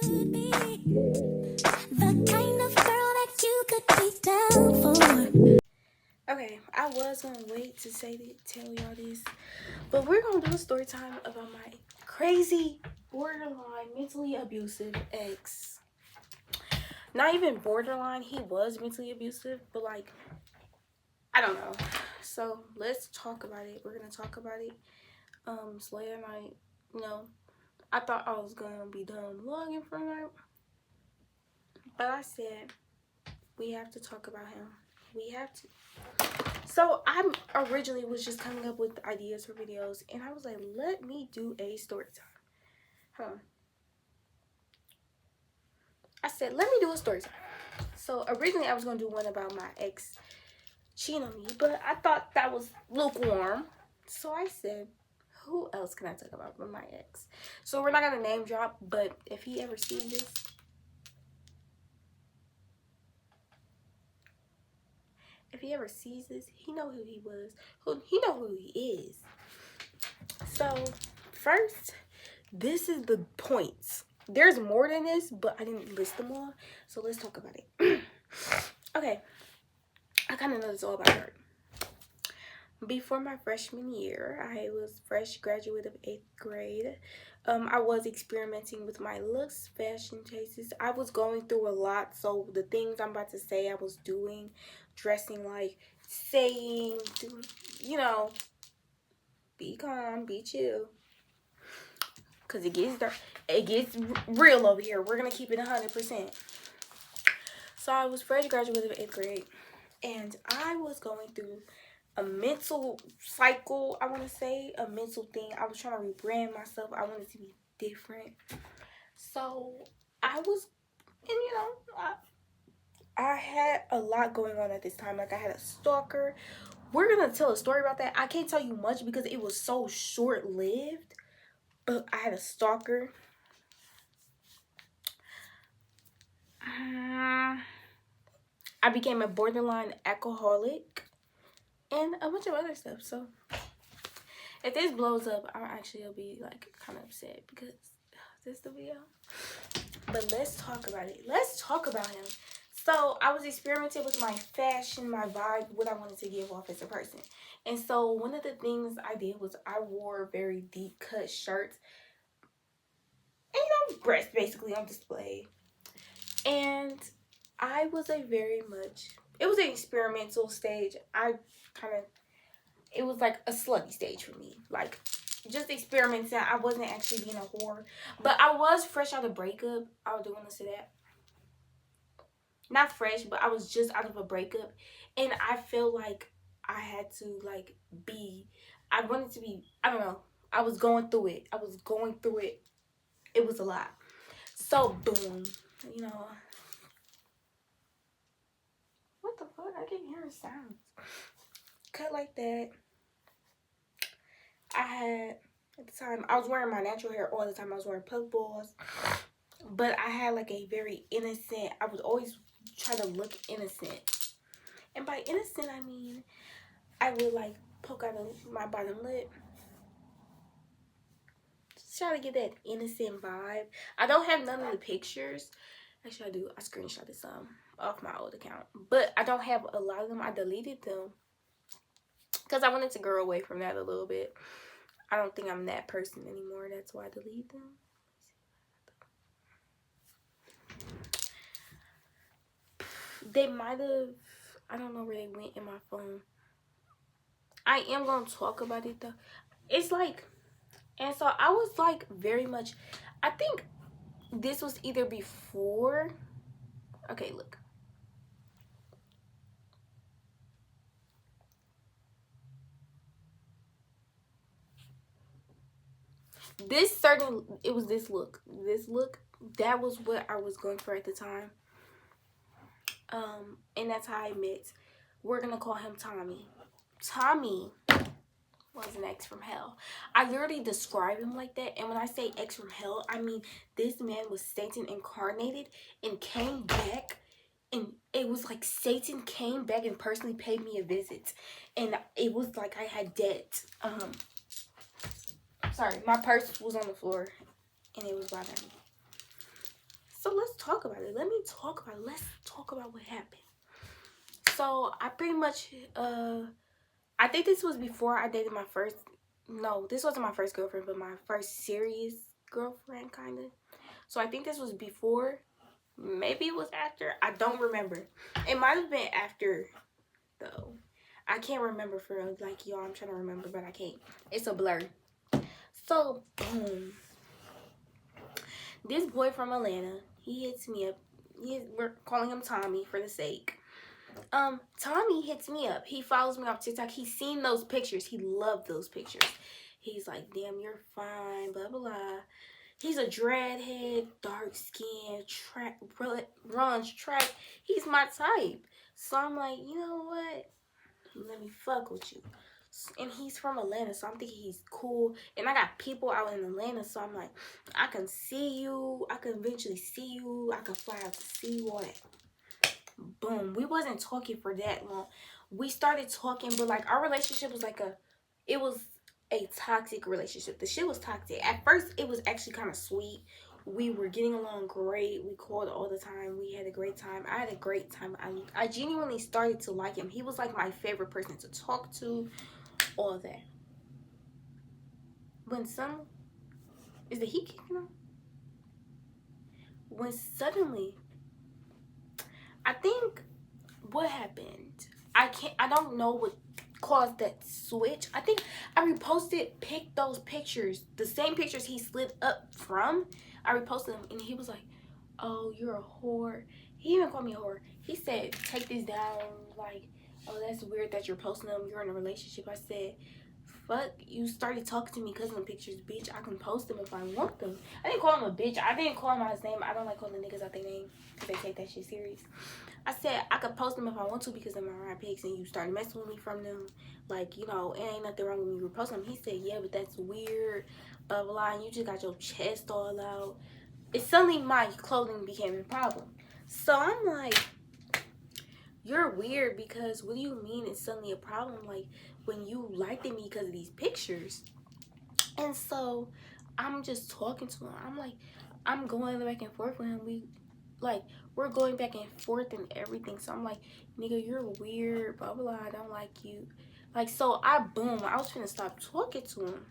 could be the kind of girl that you could be down for. Okay, I was gonna wait to tell y'all this, but we're gonna do a story time about my crazy, borderline, mentally abusive ex. Not even borderline, he was mentally abusive, but like, I don't know. So let's talk about it. We're gonna talk about it. So late at night, I thought I was gonna be done vlogging for the night, but I said we have to talk about him. We have to. So I originally was just coming up with ideas for videos, and I was like, let me do a story time. I said, let me do a story time. So originally I was gonna do one about my ex cheating on me, but I thought that was lukewarm. So I said, who else can I talk about but my ex? So we're not gonna name drop, but if he ever sees this, he know who he was. He know who he is. So first, this is the points. There's more than this, but I didn't list them all. So let's talk about it. Okay, I kind of know this all about her. Before my freshman year, I was fresh graduate of 8th grade. I was experimenting with my looks, fashion choices. I was going through a lot, so the things I'm about to say I was doing, dressing like, saying, be calm, be chill. Because it gets real over here. We're going to keep it 100%. So I was fresh graduate of 8th grade, and I was going through a mental cycle, I want to say, a mental thing. I was trying to rebrand myself. I wanted to be different. So I was, and I had a lot going on at this time. Like, I had a stalker. We're going to tell a story about that. I can't tell you much because it was so short-lived, but I had a stalker. I became a borderline alcoholic and a bunch of other stuff. So if this blows up, I'll be like kind of upset because this is the video. But let's talk about it. Let's talk about him. So I was experimenting with my fashion, my vibe, what I wanted to give off as a person. And so one of the things I did was I wore very deep cut shirts and breasts basically on display. And I was it was an experimental stage. It was like a slutty stage for me. Like, just experimenting. I wasn't actually being a whore. But I was fresh out of breakup. I do want to say that. Not fresh, but I was just out of a breakup. And I feel like I had to, like, I wanted to be, I don't know. I was going through it. It was a lot. So, boom. What the fuck? I can't hear sounds. Cut like that. At the time, I was wearing my natural hair all the time. I was wearing puff balls. But I had like a very innocent, I would always try to look innocent. And by innocent, I mean, I would like poke out my bottom lip. Just try to get that innocent vibe. I don't have none of the pictures. Actually, I do. I screenshotted some off my old account. But I don't have a lot of them. I deleted them because I wanted to grow away from that a little bit. I don't think I'm that person anymore. That's why I deleted them. They might have, I don't know where they went in my phone. I am going to talk about it though. It's like, and so I was like very much, I think this was either before, okay, look. It was this look, that was what I was going for at the time. And that's how I met, we're gonna call him Tommy. Tommy was an ex from hell. I literally describe him like that, and when I say ex from hell, I mean this man was Satan incarnated and came back, and it was like Satan came back and personally paid me a visit, and it was like I had debt. Sorry, my purse was on the floor and it was bothering me. talk about it. Let's talk about what happened. So I pretty much I think this was before I dated my first, no, this wasn't my first girlfriend, but my first serious girlfriend, kind of. So I think this was before, maybe it was after, I don't remember. It might have been after, though. I can't remember for real. Like, y'all, I'm trying to remember, but I can't. It's a blur. So, boom. This boy from Atlanta, he hits me up. We're calling him Tommy for the sake. Tommy hits me up. He follows me off TikTok. He's seen those pictures. He loved those pictures. He's like, damn, you're fine, blah, blah, blah. He's a dreadhead, dark skin, runs track. He's my type. So I'm like, you know what? Let me fuck with you. And he's from Atlanta, so I'm thinking he's cool. And I got people out in Atlanta, so I'm like, I can see you. I can eventually see you. I can fly out to see you, all that. Boom. We wasn't talking for that long. We started talking, but like our relationship was like it was a toxic relationship. The shit was toxic. At first, it was actually kind of sweet. We were getting along great. We called all the time. We had a great time. I had a great time. I genuinely started to like him. He was like my favorite person to talk to. All that. When is the heat kicking on? When suddenly, I think what happened, I don't know what caused that switch. I think I picked those pictures, the same pictures he slid up from. I reposted them, and he was like, oh, you're a whore. He even called me a whore. He said, take this down. Like, oh, that's weird that you're posting them. You're in a relationship. I said, fuck, you started talking to me because of the pictures, bitch. I can post them if I want them. I didn't call him a bitch. I didn't call him out his name. I don't like calling niggas out their name because they take that shit serious. I said I could post them if I want to because they're my ride pics, and you started messing with me from them. Like, you know, it ain't nothing wrong with me reposting them. He said, yeah, but that's weird. Blah, blah, blah. And you just got your chest all out. It's suddenly my clothing became a problem. So I'm like, you're weird because what do you mean it's suddenly a problem? Like, when you liked me because of these pictures. And so I'm just talking to him. I'm like, I'm going back and forth with him. We're going back and forth and everything. So I'm like, nigga, you're weird, blah, blah, blah. I don't like you. Like, so I was finna stop talking to him.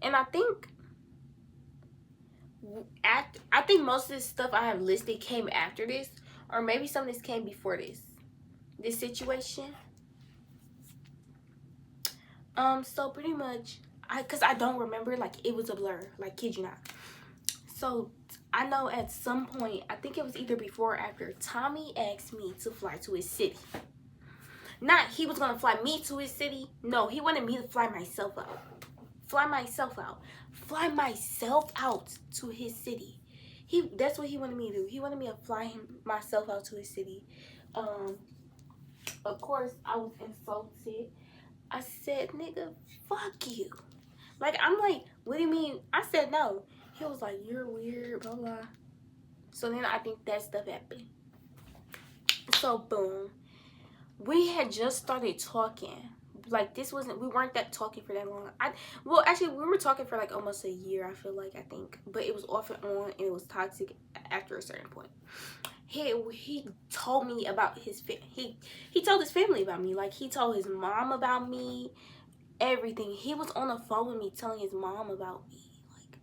And I think most of this stuff I have listed came after this. Or maybe some of this came before this situation. So pretty much, cause I don't remember, like it was a blur, like kid you not. So I know at some point, I think it was either before or after, Tommy asked me to fly to his city. Not he was gonna fly me to his city. No, he wanted me to fly myself out. Fly myself out to his city. That's what he wanted me to do. He wanted me to fly myself out to his city. Of course, I was insulted. I said, nigga, fuck you. Like, I'm like, what do you mean? I said no. He was like, you're weird, blah, blah. So then I think that stuff happened. So, boom. We had just started talking. Like, we weren't that talking for that long. Well, actually, we were talking for like almost a year, I think. But it was off and on, and it was toxic after a certain point. He told me about he told his family about me. Like, he told his mom about me, everything. He was on the phone with me telling his mom about me, like,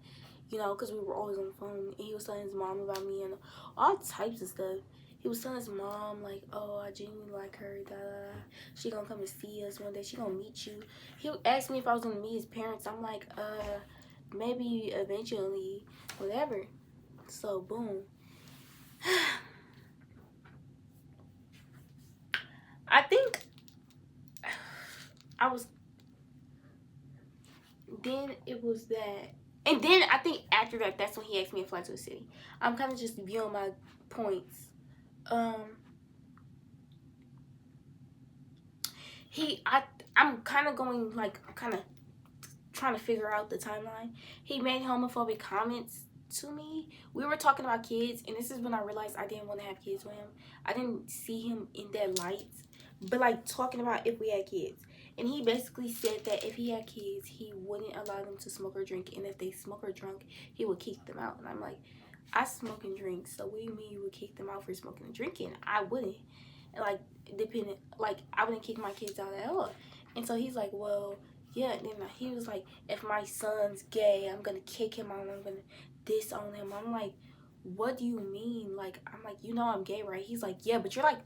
you know, because we were always on the phone, and he was telling his mom about me and all types of stuff. He was telling his mom, like, oh, I genuinely like her, da, da, da. She gonna come and see us one day. She gonna meet you. He asked me if I was gonna meet his parents. I'm like, maybe eventually, whatever. So, boom. I think then it was that, and then I think after that, that's when he asked me to fly to a city. I'm kind of just viewing my points. I'm kind of going, like, kind of trying to figure out the timeline. He made homophobic comments to me. We were talking about kids, and this is when I realized I didn't want to have kids with him. I didn't see him in that light, but like talking about if we had kids. And he basically said that if he had kids, he wouldn't allow them to smoke or drink, and if they smoke or drunk, he would kick them out. And I'm like, I smoke and drink, so what do you mean you would kick them out for smoking and drinking? I wouldn't. Like, depending, like, I wouldn't kick my kids out at all. And so he's like, well, yeah. And then he was like, if my son's gay, I'm gonna kick him out, I'm gonna disown him. I'm like, what do you mean? Like, I'm like, you know I'm gay, right? He's like, yeah, but you're like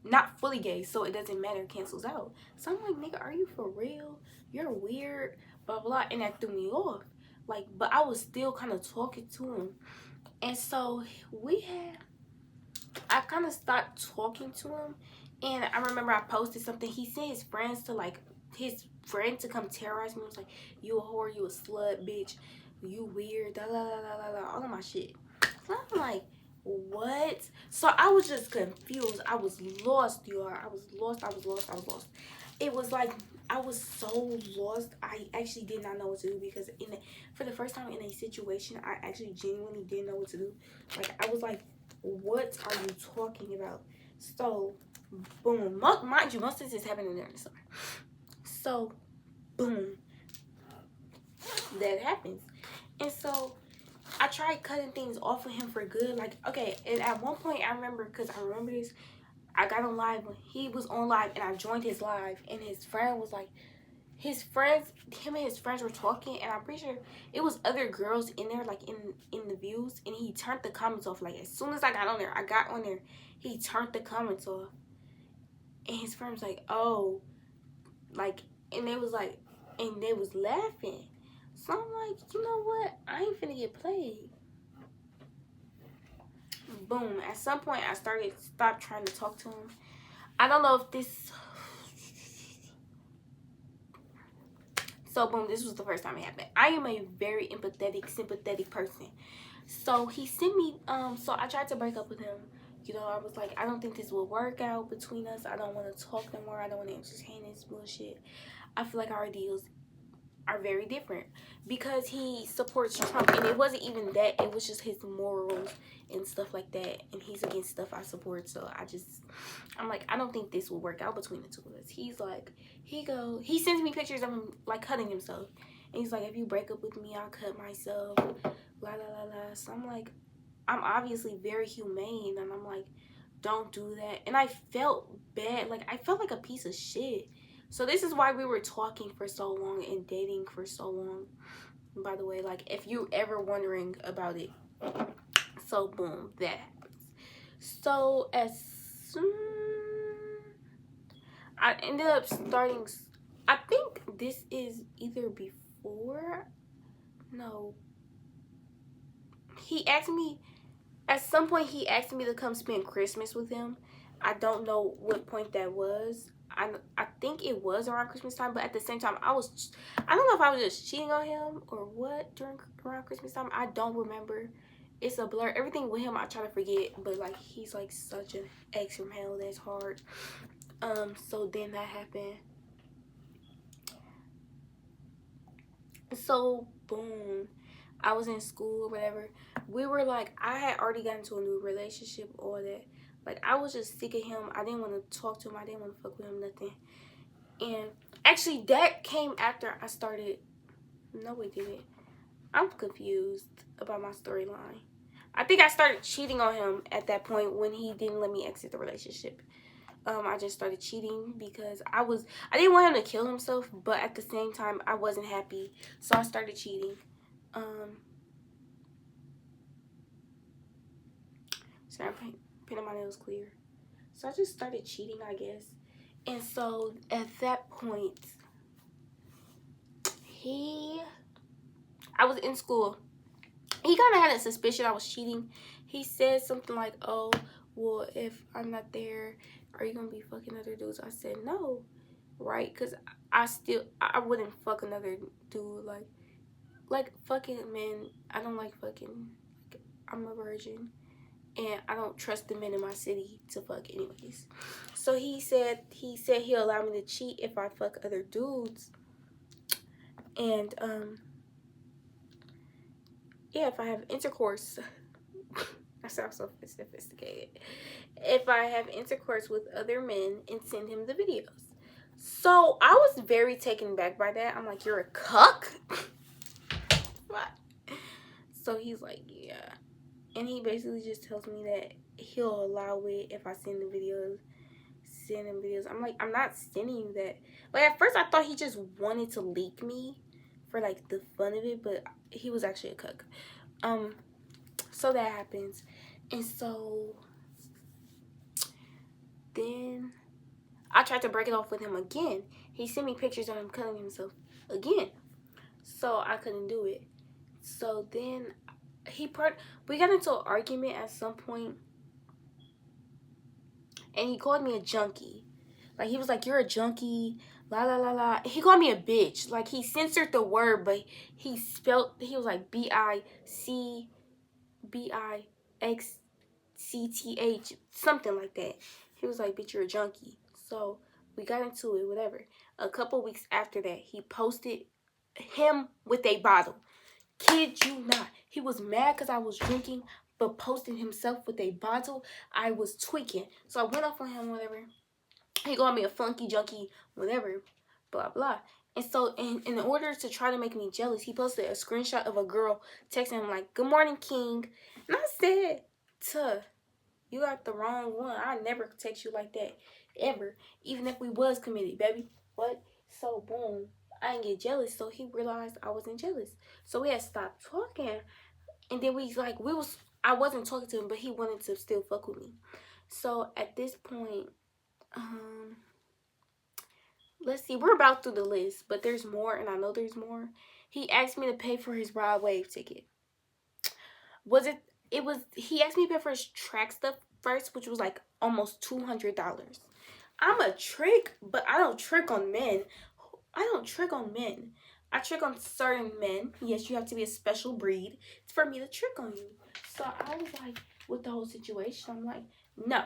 not fully gay, so it doesn't matter, it cancels out. So I'm like, nigga, are you for real? You're weird, blah blah. And that threw me off. Like, but I was still kind of talking to him. And so I kind of stopped talking to him. And I remember I posted something. He sent his friends to, like, his friend to come terrorize me. He was like, you a whore, you a slut, bitch, you weird, da la la la la la, all of my shit. So I'm like, what? So I was just confused. I was lost, y'all. I was lost. It was like, I was so lost. I actually did not know what to do, because for the first time in a situation, I actually genuinely didn't know what to do. Like, I was like, what are you talking about? So, boom. Mind you, most of this is happening during the summer. So, boom. That happens. And so, I tried cutting things off with him for good. Like, okay, and at one point, I remember, because I remember this, I got on live when he was on live, and I joined his live, and his friend was like, him and his friends were talking, and I'm pretty sure it was other girls in there, like in the views, and he turned the comments off. Like, as soon as I got on there, he turned the comments off, and his friend was like, oh, like, and they was laughing. So I'm like, you know what? I ain't finna get played. Boom. At some point, I stopped trying to talk to him. I don't know if this. So, boom, this was the first time it happened. I am a very empathetic, sympathetic person. So, he sent me, so I tried to break up with him. You know, I was like, I don't think this will work out between us. I don't want to talk no more. I don't want to entertain this bullshit. I feel like our ideals are very different, because he supports Trump, and it wasn't even that, it was just his morals and stuff like that, and he's against stuff I support. So I'm like, I don't think this will work out between the two of us. He's like, he sends me pictures of him like cutting himself, and he's like, if you break up with me, I'll cut myself, la la la la. So I'm like, I'm obviously very humane, and I'm like, don't do that. And I felt bad, like I felt like a piece of shit. So this is why we were talking for so long and dating for so long, by the way, like, if you ever wondering about it. So boom, that happens. So I ended up starting, I think this is either before, no, he asked me, at some point he asked me to come spend Christmas with him. I don't know what point that was. I think it was around Christmas time, but at the same time, I don't know if I was just cheating on him or what around Christmas time. I don't remember. It's a blur. Everything with him, I try to forget, but like, he's like such an ex from hell. That's hard. So then that happened. So boom, I was in school or whatever. We were like, I had already gotten into a new relationship, all that. Like, I was just sick of him. I didn't want to talk to him. I didn't want to fuck with him, nothing. And actually, that came after I started. No, it didn't. I'm confused about my storyline. I think I started cheating on him at that point when he didn't let me exit the relationship. I just started cheating because I didn't want him to kill himself, but at the same time, I wasn't happy. So I started cheating. Sorry, I'm painting my nails clear. So I just started cheating, I guess. And so at that point, I was in school. He kind of had a suspicion I was cheating. He said something like, oh, well, if I'm not there, are you going to be fucking other dudes? I said, no, right? Because I wouldn't fuck another dude. Like fucking men, I don't like fucking. Like, I'm a virgin. And I don't trust the men in my city to fuck anyways. So he said he'll allow me to cheat if I fuck other dudes. And, yeah, if I have intercourse. I sound so sophisticated. If I have intercourse with other men and send him the videos. So I was very taken back by that. I'm like, you're a cuck? What? So he's like, yeah. And he basically just tells me that he'll allow it if I send him videos. I'm like, I'm not sending you that. Like, at first I thought he just wanted to leak me for like the fun of it, but he was actually a cuck. So that happens. And so then I tried to break it off with him again. He sent me pictures of him cutting himself again. So I couldn't do it. So then we got into an argument at some point, and he called me a junkie. Like, he was like, "You're a junkie, la la la la." He called me a bitch. Like, he censored the word, but he was like BICBIXCTH, something like that. He was like, "Bitch, you're a junkie." So we got into it, whatever. A couple weeks after that, he posted him with a bottle. Kid you not. He was mad because I was drinking, but posted himself with a bottle. I was tweaking. So I went off on him, whatever. He called me a funky junkie, whatever, blah, blah. And so in order to try to make me jealous, he posted a screenshot of a girl texting him like, "Good morning, King." And I said, "Tuh, you got the wrong one. I never text you like that, ever. Even if we was committed, baby." What? So, boom. I didn't get jealous, so he realized I wasn't jealous. So we had stopped talking. And then I wasn't talking to him, but he wanted to still fuck with me. So at this point, let's see, we're about through the list, but there's more, and I know there's more. He asked me to pay for his Rod Wave ticket. He asked me to pay for his track stuff first, which was like almost $200. I'm a trick, but I don't trick on men. I don't trick on men. I trick on certain men. Yes, you have to be a special breed for me to trick on you. So I was like, with the whole situation, I'm like, no.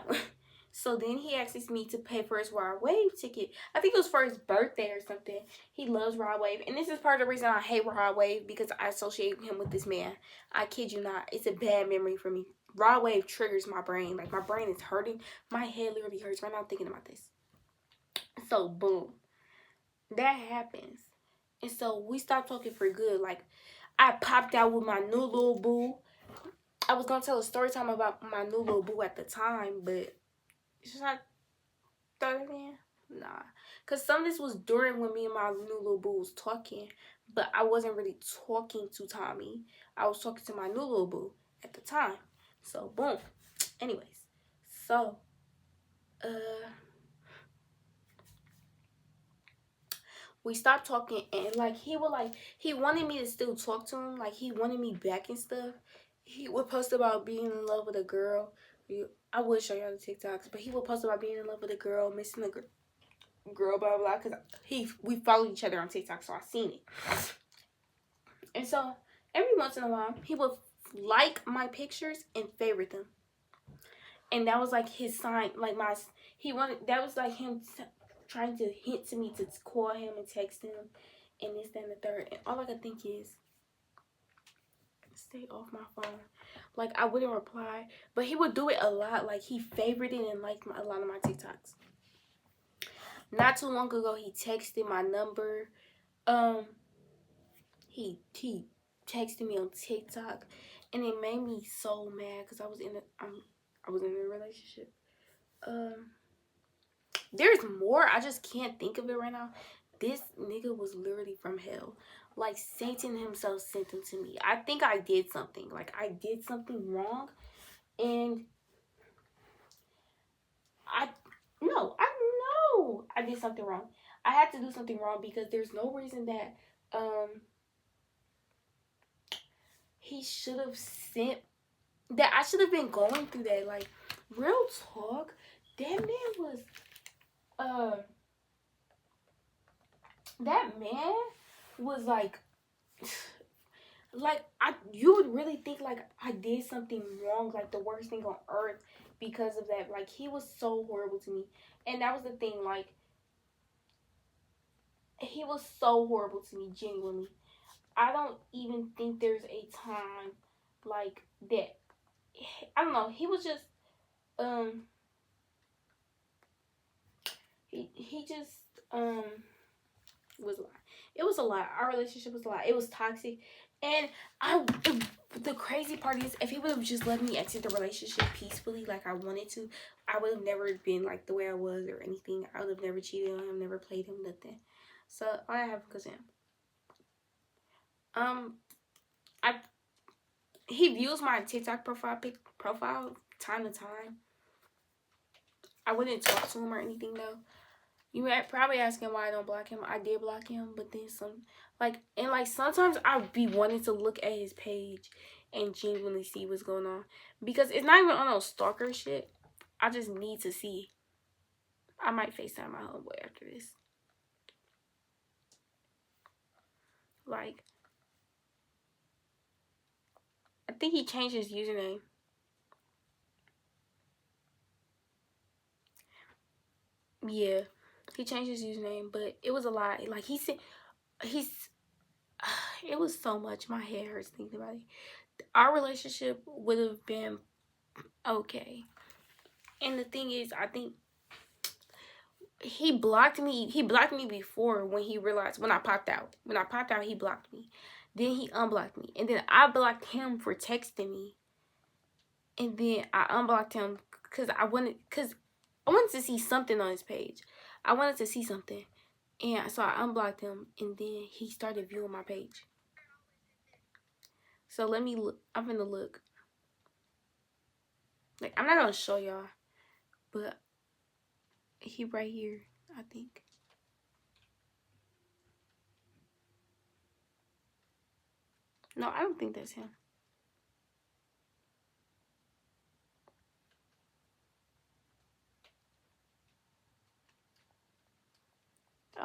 So then he asks me to pay for his Rod Wave ticket. I think it was for his birthday or something. He loves Rod Wave. And this is part of the reason I hate Rod Wave, because I associate him with this man. I kid you not. It's a bad memory for me. Rod Wave triggers my brain. Like, my brain is hurting. My head literally hurts right now thinking about this. So, boom. That happens. And so we stopped talking for good. Like, I popped out with my new little boo. I was going to tell a story time about my new little boo at the time, but should I throw it in? Nah. Because some of this was during when me and my new little boo was talking, but I wasn't really talking to Tommy. I was talking to my new little boo at the time. So, boom. Anyways. So, we stopped talking, and like he wanted me to still talk to him. Like, he wanted me back and stuff. He would post about being in love with a girl. I would show y'all the TikToks, but he would post about being in love with a girl, missing a girl, blah blah. Because we followed each other on TikTok, so I seen it. And so every once in a while, he would like my pictures and favorite them, and that was like his sign. Like, that was like him trying to hint to me to call him and text him and this, that, and the third. And all I could think is, stay off my phone. Like, I wouldn't reply, but he would do it a lot. Like, he favorited and liked a lot of my TikToks. Not too long ago, he texted my number. He texted me on TikTok, and it made me so mad because I was in a relationship. There's more. I just can't think of it right now. This nigga was literally from hell. Like, Satan himself sent him to me. I think I did something. Like, I did something wrong. And I know I did something wrong. I had to do something wrong because there's no reason that he should have sent that. I should have been going through that. Like, real talk, that man was like you would really think like I did something wrong, like the worst thing on earth, because of that. Like, he was so horrible to me. And that was the thing, like, he was so horrible to me, genuinely. I don't even think there's a time like that. I don't know, he was just he just was a lot. It was a lot. Our relationship was a lot. It was toxic. And the crazy part is, if he would have just let me exit the relationship peacefully, like I wanted to, I would have never been like the way I was or anything. I would have never cheated on him, never played him, nothing. So all I have because him. I he views my TikTok profile time to time. I wouldn't talk to him or anything though. You might probably asking why I don't block him. I did block him, but then sometimes I'd be wanting to look at his page and genuinely see what's going on, because it's not even on no stalker shit. I just need to see. I might FaceTime my homeboy after this. Like, I think he changed his username. Yeah, he changed his username, but it was a lie. Like he said, he's. It was so much. My head hurts thinking about it. Our relationship would have been okay. And the thing is, I think he blocked me. He blocked me before when he realized, when I popped out. When I popped out, he blocked me. Then he unblocked me. And then I blocked him for texting me. And then I unblocked him because I wanted to see something on his page. I wanted to see something. And so I unblocked him, and then he started viewing my page. So let me look. I'm gonna look. Like, I'm not gonna show y'all, but he right here, I think. No, I don't think that's him.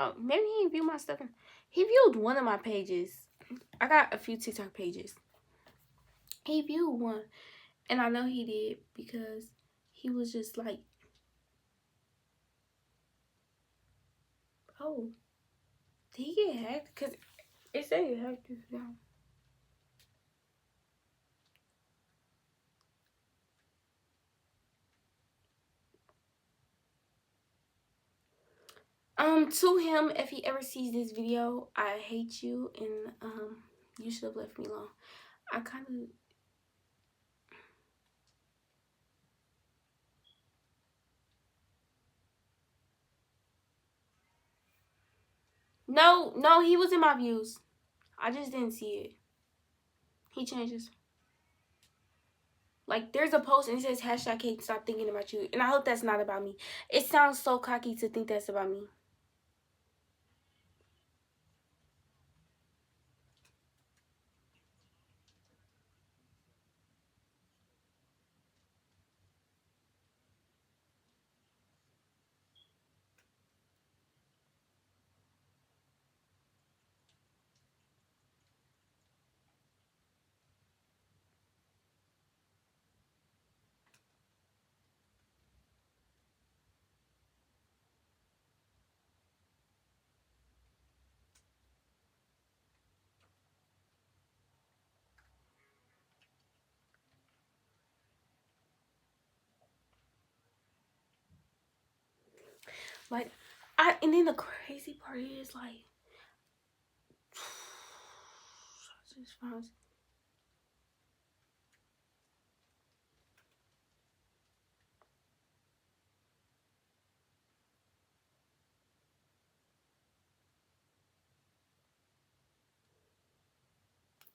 Oh, maybe he viewed my stuff. He viewed one of my pages. I got a few TikTok pages. He viewed one, and I know he did because he was just like, "Oh, did he get hacked?" Because it said he hacked his account. To him, if he ever sees this video, I hate you, and you should have left me alone. I kind of. No, he was in my views. I just didn't see it. He changes. Like, there's a post and it says hashtag Kate, stop thinking about you. And I hope that's not about me. It sounds so cocky to think that's about me. Like, and then the crazy part is, like,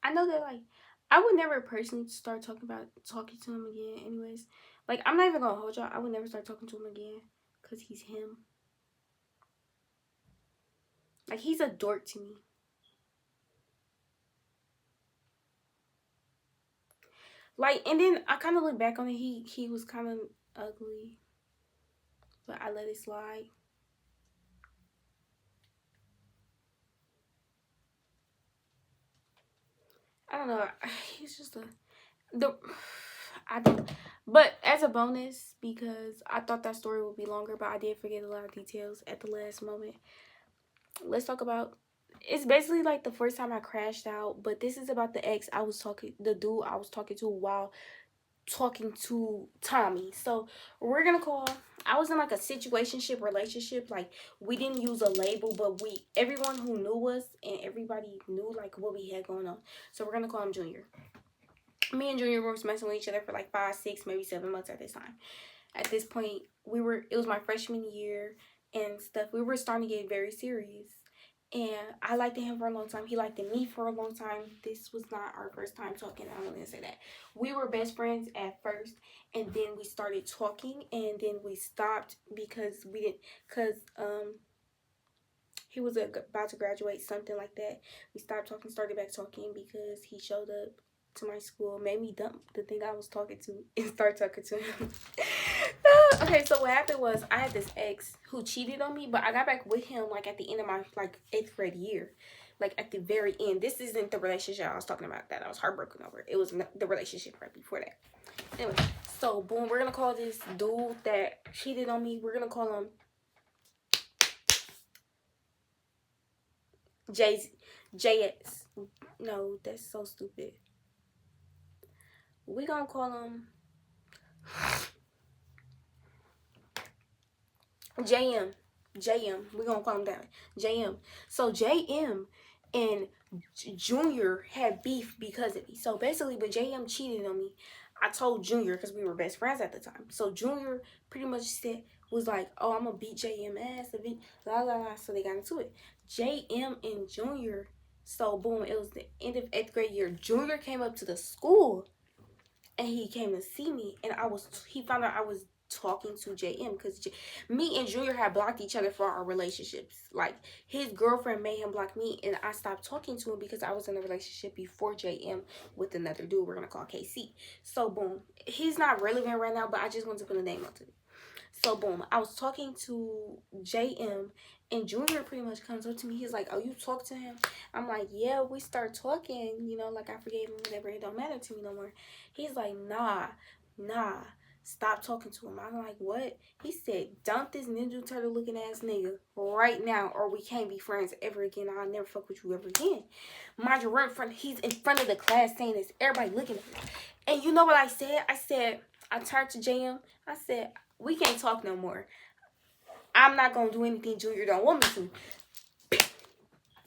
I know that, like, I would never personally start talking to him again anyways. Like, I'm not even gonna hold y'all. I would never start talking to him again because he's him. Like, he's a dork to me. Like, and then I kind of look back on it. He was kind of ugly, but I let it slide. I don't know. He's just I don't. But as a bonus, because I thought that story would be longer, but I did forget a lot of details at the last moment. Let's talk about. It's basically like the first time I crashed out, but this is about the dude I was talking to while talking to Tommy. So we're gonna call I was in like a situationship relationship. Like, we didn't use a label, but everyone who knew us and everybody knew like what we had going on. So we're gonna call him Junior. Me and Junior were messing with each other for like 5, 6, maybe 7 months at this time. At this point, it was my freshman year and stuff. We were starting to get very serious. And I liked him for a long time. He liked me for a long time. This was not our first time talking. I don't want to say that. We were best friends at first, and then we started talking, and then we stopped because he was about to graduate, something like that. We stopped talking, started back talking because he showed up to my school, made me dump the thing I was talking to and start talking to him. Okay, so what happened was I had this ex who cheated on me, but I got back with him like at the end of my like 8th grade year, like at the very end. This isn't the relationship I was talking about that I was heartbroken over. It was the relationship right before that. Anyway, so boom, we're gonna call this dude that cheated on me, we're gonna call him JS. No, that's so stupid. We gonna call him JM. We're gonna call him that. JM. So JM and Junior had beef because of me. So basically, when JM cheated on me, I told Junior, because we were best friends at the time. So Junior pretty much was like, oh, I'm gonna beat JM ass, blah blah blah. So they got into it. JM and Junior. So boom, it was the end of 8th grade year. Junior came up to the school and he came to see me, and he found out I was talking to JM because me and Junior had blocked each other for our relationships. Like, his girlfriend made him block me, and I stopped talking to him because I was in a relationship before JM with another dude we're gonna call KC. So boom, he's not relevant right now, but I just wanted to put a name onto it. So boom, I was talking to JM, and Junior pretty much comes up to me. He's like, oh, you talk to him? I'm like, yeah, we start talking, you know, like I forgave him, whatever, it don't matter to me no more. He's like, nah, stop talking to him. I'm like, what? He said, dump this Ninja Turtle looking ass nigga right now, or we can't be friends ever again. I'll never fuck with you ever again. Mind you, he's in front of the class saying this, everybody looking at him. And you know what I said? I turned to JM, I said, we can't talk no more. I'm not gonna do anything Junior don't want me to.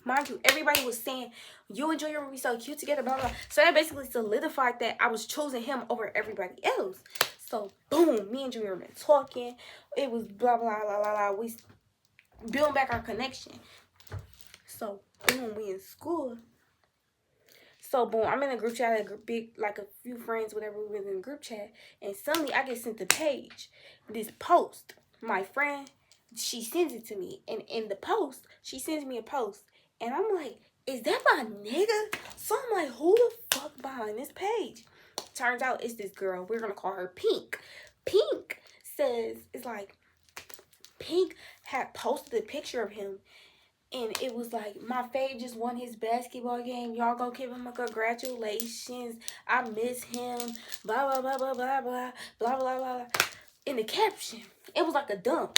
Mind you, everybody was saying you and Junior would be so cute together, blah blah. So that basically solidified that I was choosing him over everybody else. So boom, me and Junior been talking. It was blah blah blah blah blah. We building back our connection. So boom, we in school. So boom, I'm in a group chat, like a few friends, whatever, we was in a group chat, and suddenly I get sent the page, this post. My friend, she sends it to me, and in the post, she sends me a post, and I'm like, is that my nigga? So I'm like, who the fuck behind this page? Turns out it's this girl. We're gonna call her Pink. Pink says, it's like, Pink had posted a picture of him, and it was like, my fave just won his basketball game. Y'all go give him a congratulations. I miss him. Blah, blah, blah, blah, blah, blah, blah, blah, blah. In the caption, it was like a dump.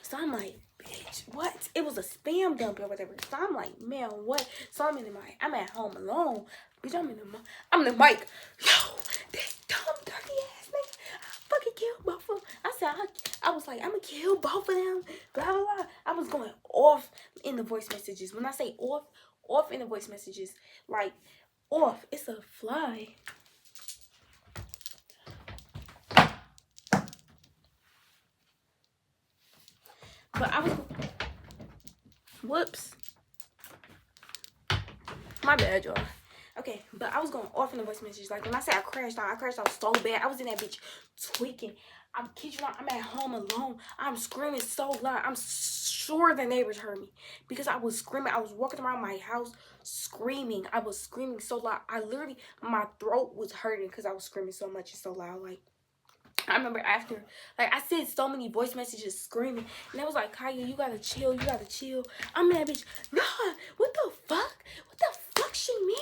So I'm like, bitch, what? It was a spam dump or whatever. So I'm like, man, what? So I'm at home alone. Bitch, I'm in the mic. Yo, this dumb, dirty ass nigga. I fucking killed both of them. I was like, I'm gonna kill both of them. Blah, blah, blah. I was going off in the voice messages. When I say off in the voice messages, like, off. It's a fly. But I was, whoops. My bad, y'all. Okay, but I was going off in the voice messages. Like, when I say I crashed out so bad. I was in that bitch tweaking. I'm kidding you not, I'm at home alone. I'm screaming so loud. I'm sure the neighbors heard me because I was screaming. I was walking around my house screaming. I was screaming so loud. My throat was hurting because I was screaming so much and so loud. Like, I remember after, like, I sent so many voice messages screaming, and I was like, Kaya, you gotta chill. I'm in that bitch. Nah, what the fuck? What the fuck she mean?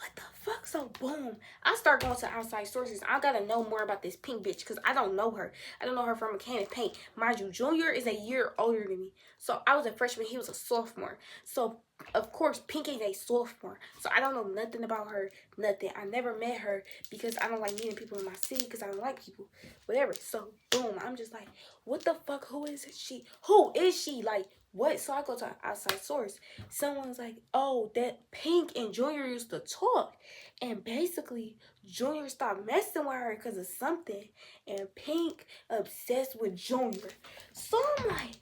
what the fuck? So boom, I start going to outside sources. I gotta know more about this Pink bitch because I don't know her. I don't know her from a can of paint. Mind you, Junior is a year older than me. So I was a freshman, he was a sophomore. So of course Pink is a sophomore. So I don't know nothing about her, nothing. I never met her because I don't like meeting people in my city because I don't like people. Whatever. So boom, I'm just like, what the fuck? Who is she? Who is she? Like, what? So I go to an outside source. Someone's like, oh, that Pink and Junior used to talk. And basically, Junior stopped messing with her because of something. And Pink obsessed with Junior. So I'm like,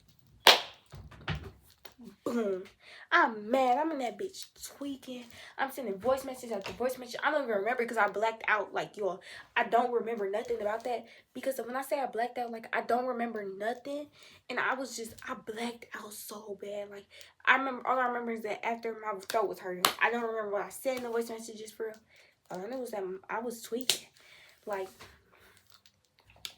boom. I'm mad. I'm in that bitch tweaking. I'm sending voice message after voice message. I don't even remember because I blacked out. Like, y'all, I don't remember nothing about that. Because when I say I blacked out, like, I don't remember nothing. And I blacked out so bad. Like, all I remember is that after my throat was hurting. I don't remember what I said in the voice messages for real. All I know was that I was tweaking. Like,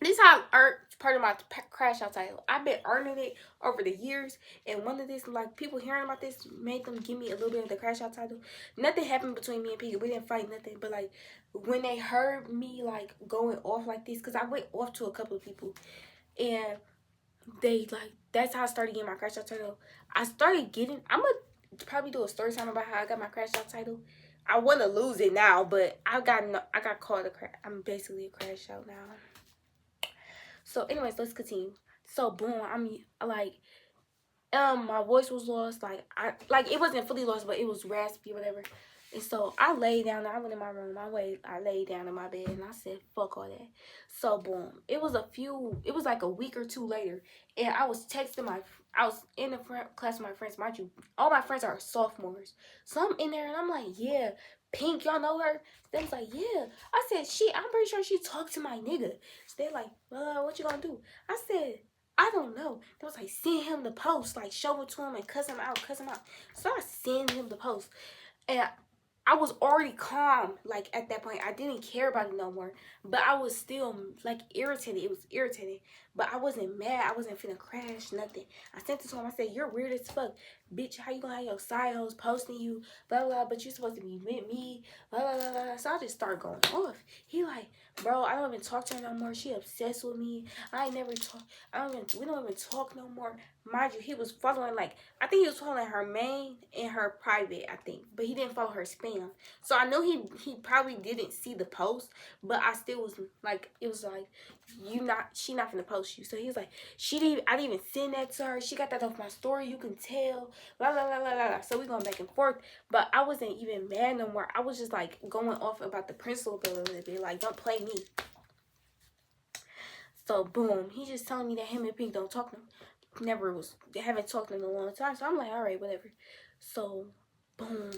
this is how I earned part of my crash out title. I've been earning it over the years, and one of this, like, people hearing about this made them give me a little bit of the crash out title. Nothing happened between me and Piggy. We didn't fight nothing, but like when they heard me like going off like this, because I went off to a couple of people, and they like that's how I started getting my crash out title. I'm gonna probably do a story time about how I got my crash out title. I want to lose it now, but I got called a crash. I'm basically a crash out now. So anyways, let's continue. So boom, I'm like, my voice was lost. Like it wasn't fully lost, but it was raspy or whatever. And so I laid down. I went in my room. I laid down in my bed and I said, fuck all that. So boom, it was like a week or two later, and I was in the class with my friends. Mind you, all my friends are sophomores. So I'm in there and I'm like, yeah, Pink, y'all know her? They was like, yeah. I said, I'm pretty sure she talked to my nigga. So they're like, what you gonna do? I said, I don't know. They was like, send him the post, like show it to him and cuss him out. So I send him the post. And I was already calm, like, at that point. I didn't care about it no more. But I was still, like, irritated. It was irritating. But I wasn't mad. I wasn't finna crash, nothing. I sent it to him. I said, you're weird as fuck. Bitch, how you gonna have your side hoes posting you, blah, blah, blah, but you supposed to be with me, blah, blah, blah, blah. So I just started going off. He like, bro, I don't even talk to her no more. She obsessed with me. We don't even talk no more. Mind you, he was following, like, I think he was following her main and her private, I think. But he didn't follow her spam. So I know he probably didn't see the post, but I still was like, it was like, she not finna post you. So he was like, I didn't even send that to her. She got that off my story. You can tell, blah, blah, blah, blah, blah. So we going back and forth. But I wasn't even mad no more. I was just like going off about the principal a little bit. Like, don't play me. So boom, he just telling me that him and Pink don't talk no they haven't talked in a long time. So I'm like, all right, whatever. So boom,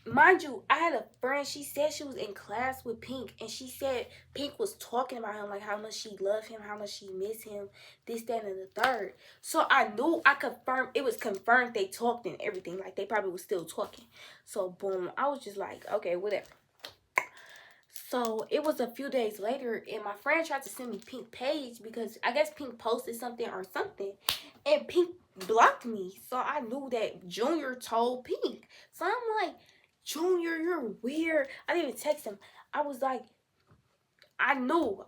mind you, I had a friend. She said she was in class with Pink, and she said Pink was talking about him, like how much she loved him, how much she missed him, this, that, and the third. So it was confirmed they talked and everything. Like, they probably was still talking. So boom, I was just like, okay, whatever. So it was a few days later, and my friend tried to send me Pink page because I guess Pink posted something or something, and Pink blocked me. So I knew that Junior told Pink. So I'm like, Junior, you're weird. I didn't even text him. I was like, I knew.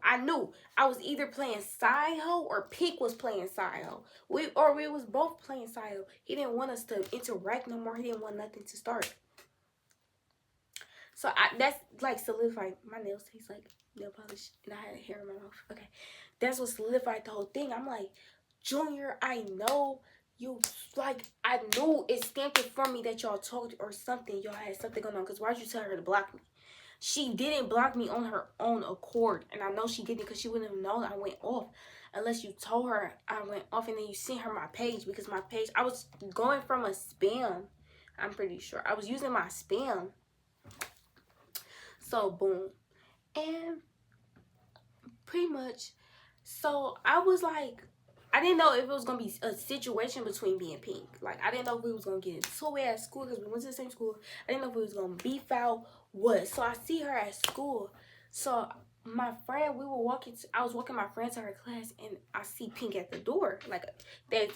I was either playing side hoe or Pink was playing side hoe. We was both playing side hoe. He didn't want us to interact no more. He didn't want nothing to start. So that's like solidified. My nails taste like nail polish, and I had hair in my mouth. Okay, that's what solidified the whole thing. I'm like, Junior, I know you. Like, I knew it stamped it for me that y'all talked or something. Y'all had something going on. Cause why'd you tell her to block me? She didn't block me on her own accord, and I know she didn't because she wouldn't have known I went off unless you told her I went off, and then you sent her my page because my page. I was going from a spam. I'm pretty sure I was using my spam. So boom, and pretty much, so I was like, I didn't know if it was gonna be a situation between me and Pink. Like, I didn't know if we was gonna get into it at school because we went to the same school. I didn't know if we was gonna beef out what. So I see her at school. So my friend, I was walking my friend to her class, and I see Pink at the door. Like, they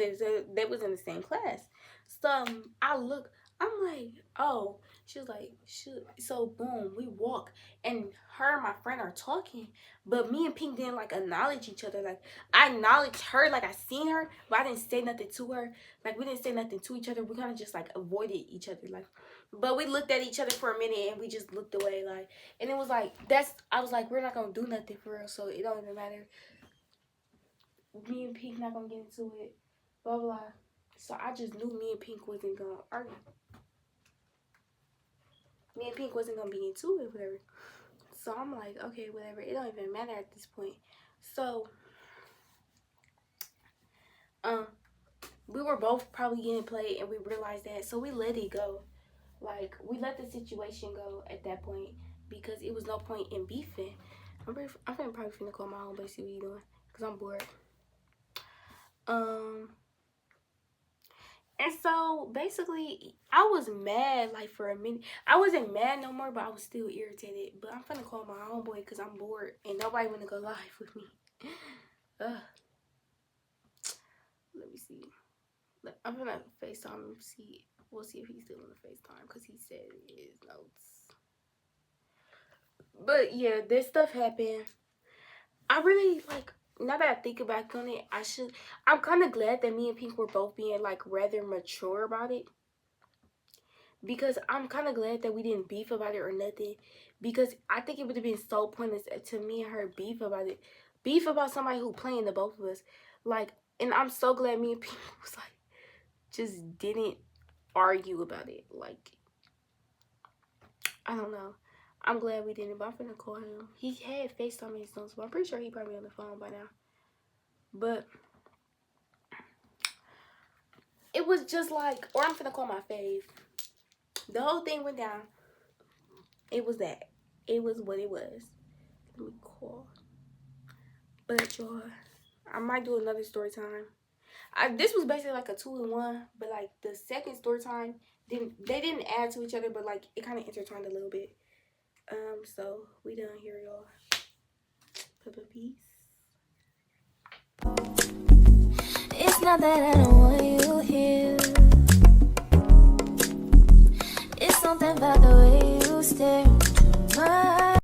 was in the same class. So I look. I'm like, oh. She was like, so boom, we walk, and her and my friend are talking, but me and Pink didn't like acknowledge each other. Like, I acknowledged her, like I seen her, but I didn't say nothing to her. Like, we didn't say nothing to each other. We kind of just like avoided each other, like. But we looked at each other for a minute, and we just looked away, like. And it was like, I was like, we're not gonna do nothing for real, so it don't even matter. Me and Pink not gonna get into it, blah blah. So I just knew me and Pink wasn't gonna argue. Me and Pink wasn't gonna be into it, whatever. So I'm like, okay, whatever. It don't even matter at this point. So, we were both probably getting played, and we realized that. So we let it go. Like, we let the situation go at that point because it was no point in beefing. I'm probably finna call my homeboy, see what he doing, cause I'm bored. And so basically, I was mad like for a minute. I wasn't mad no more, but I was still irritated. But I'm finna call my homeboy because I'm bored and nobody wanna go live with me. Let me see. I'm gonna FaceTime him. See, we'll see if he's still on the FaceTime because he said his notes. But yeah, this stuff happened. I really like. Now that I think back on it, I'm kind of glad that me and Pink were both being like rather mature about it, because I'm kind of glad that we didn't beef about it or nothing, because I think it would have been so pointless to me and her beef about somebody who playing the both of us, like. And I'm so glad me and Pink was like just didn't argue about it. Like, I don't know. I'm glad we didn't, but I'm finna call him. He had FaceTime in his phone, so I'm pretty sure he probably on the phone by now. But it was just like, or I'm finna call my fave. The whole thing went down. It was that. It was what it was. Let me call. But y'all, I might do another story time. This was basically like a 2-in-1, but like the second story time didn't add to each other, but like it kind of intertwined a little bit. So we done here, y'all. Peace. It's not that I don't want you here. It's something about the way you stare.